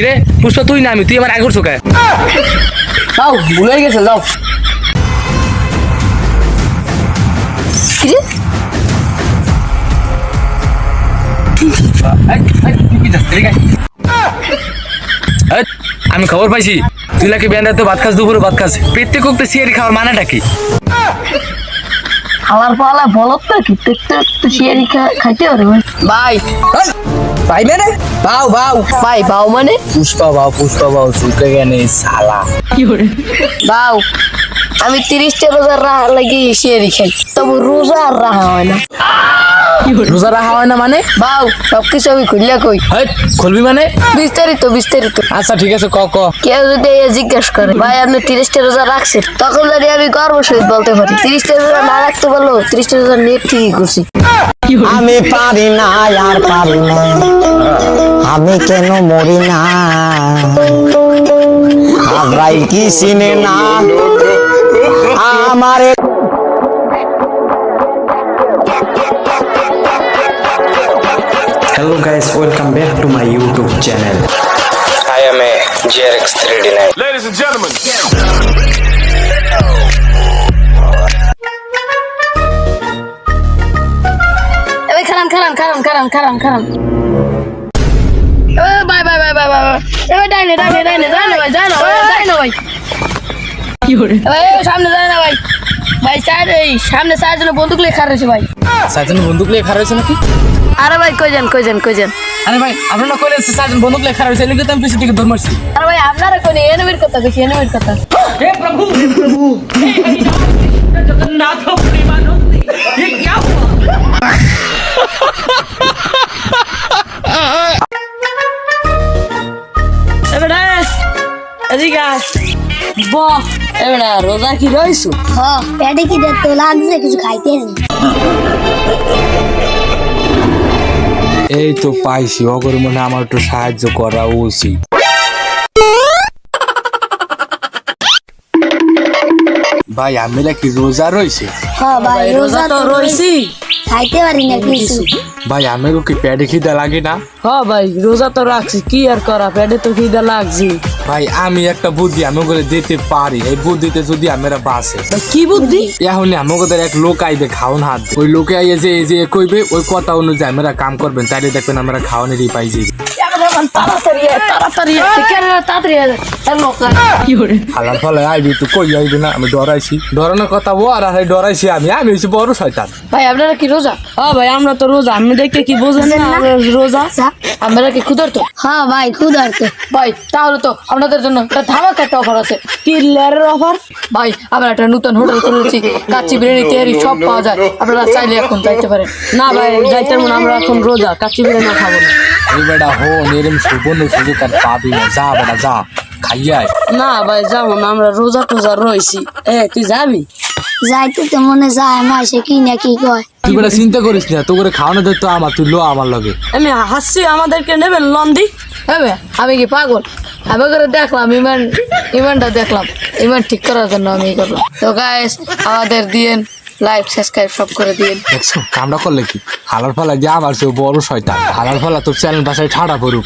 কিরে পুষ্পা তুই না আমি, তুই আমার আগে করছো কে? যাও ভুলে গেছে যাও। আমি খবর পাইছি তুই নাকি বেন্ডা তো ভাত খাস, দুপুরে ভাত খাস, পেটে কোকতে সিয়ারি খাওয়ার মানেটা কি? খাওয়ার পালা বলত না কি একটু শিয়ারি খাইতে পারে ভাই ভাই মানে বাউ বাউ ভাই বাউ মানে পুষ্পা বাউ সুকে গেনে সালা। বাউ আমি 30টা রোজা রাহা লাগি শিয়ারি খাই, তবু রোজা আর রাহা হয় না। রোজা রাখা হয় না মানে? বাউ সবকিছু আমি খুললে কই। খুলবি মানে? বিস্তারিত। আচ্ছা ঠিক আছে ক কেউ যদি জিজ্ঞেস করে ভাই আপনি 30টা রোজা রাখছেন, তখন যদি আমি গর্ব সহিত বলতে পারি 30টা রোজা না রাখতে পারলো 30টা রোজা নেট ঠিকই করছি। আমি পারি না আর পারি না, আমি কেন মরি না, আমরাই কি চিনে না আমারে। Hello guys, welcome back to my YouTube channel. I am a GRX3D9. Ladies and gentlemen. এবার খারান বাই এবার ডাইনে ভাই কি করে সামনে যায় না ভাই সামনে চারজন বন্দুক লিয়ে খার রয়েছে ভাই। চারজন বন্দুক লিয়ে খারাপ হয়েছে নাকি? আরে ভাই কই যান আরে ভাই আপনারা কইলে চারজন বন্দুক লিয়ে খারাপ হয়েছে, এলিগে তো আমি পিছন থেকে দৌড় মারছি। আরে ভাই আপনারা কোন এনিমির কথা কইছি, এনিমির কথা। হে প্রভু জগন্নাথ প্রেমানন্দে ये क्या हुआ? রোজা কি রইছো? পেটে কি দেখতে লাগছে, কিছু খাইতে এই তো পাইছি, অগর মনে আমার একটু সাহায্য করা উচিত। ভাই আমি কি রোজা রয়েছে? হ্যাঁ ভাই রোজা তো রইছি, খাইতে পারি না কিছু। ভাই আমি কি পেটে খিদা লাগে না? হ্যাঁ ভাই রোজা তো রাখছি, কি আর করা, পেটে তো খিদা লাগছে। ভাই আমি একটা বুদ্ধি আমি করে দিতে পারি, এই বুদ্ধিতে যদি আমরা বাঁচে। কি বুদ্ধি? এখন আমাদের এক লোক আইবে খাওয়ান হাত, ওই লোকে আইয়ে যে কইবে ওই কথা অনুযায়ী আমরা কাম করবেন, তাইলে দেখবেন আমরা খাওয়ানেরই পাই যাই। তাড়াতাড়ি হালার ফলে আইবি তো কই আইবি না, আমি ডরাইছি, ডরানোর কথা ও আর ডরাইছি আমি হইছি বড় শয়তান। ভাই আপনারা কি রোজা? হ্যাঁ ভাই আমরা তো রোজা, আমি দেখতে কি বোঝেন না আমরা রোজা? আপনারা কি ক্ষুধার্ত? হ্যাঁ ভাই ক্ষুধার্ত। ভাই তাহলে তো আপনাদের জন্য একটা ধামাকা একটা অফার আছে। কি লেয়ারের অফার? ভাই আমরা একটা নতুন হোটেল খুলেছি, কাচ্চি বিরিয়ানি তেহারি সব পাওয়া যায়, আপনারা চাইলে এখন যাইতে পারেন। না ভাই যাইতে না, আমরা এখন রোজা, কাচ্চি বিরিয়ানি খাবো না। এই বেটা হো এরম সুবর্ণ সুযোগ আর পাবি না, যা বেটা যা খাইয়াই। না ভাই যাবো না, আমরা রোজা টোজা রয়েছি। তুই যাবি? যাইতে তো মনে যায় আমার, সে কি না কি কয়। তুই বেটা চিন্তা করিস না, তো করে খাওয়ানো দেখতো আমার, তুই লো আমার লগে। আমি হাসছি, আমাদেরকে নেবেন লন্দি? হ্যাঁ আমি কি পাগল? আমি করে দেখলাম ইমানটা দেখলাম, ইমান ঠিক করার জন্য আমি করলাম। তো গাইস আমাদের দিয়েন লাইক সাবস্ক্রাইব সব করে দিন। দেখছো কামটা করলে কি? হালার ফলা যে আমার সে বড় শয়তান, হালার ফলা তোর চ্যানেল বাসায় ঠাড়া পড়ুক।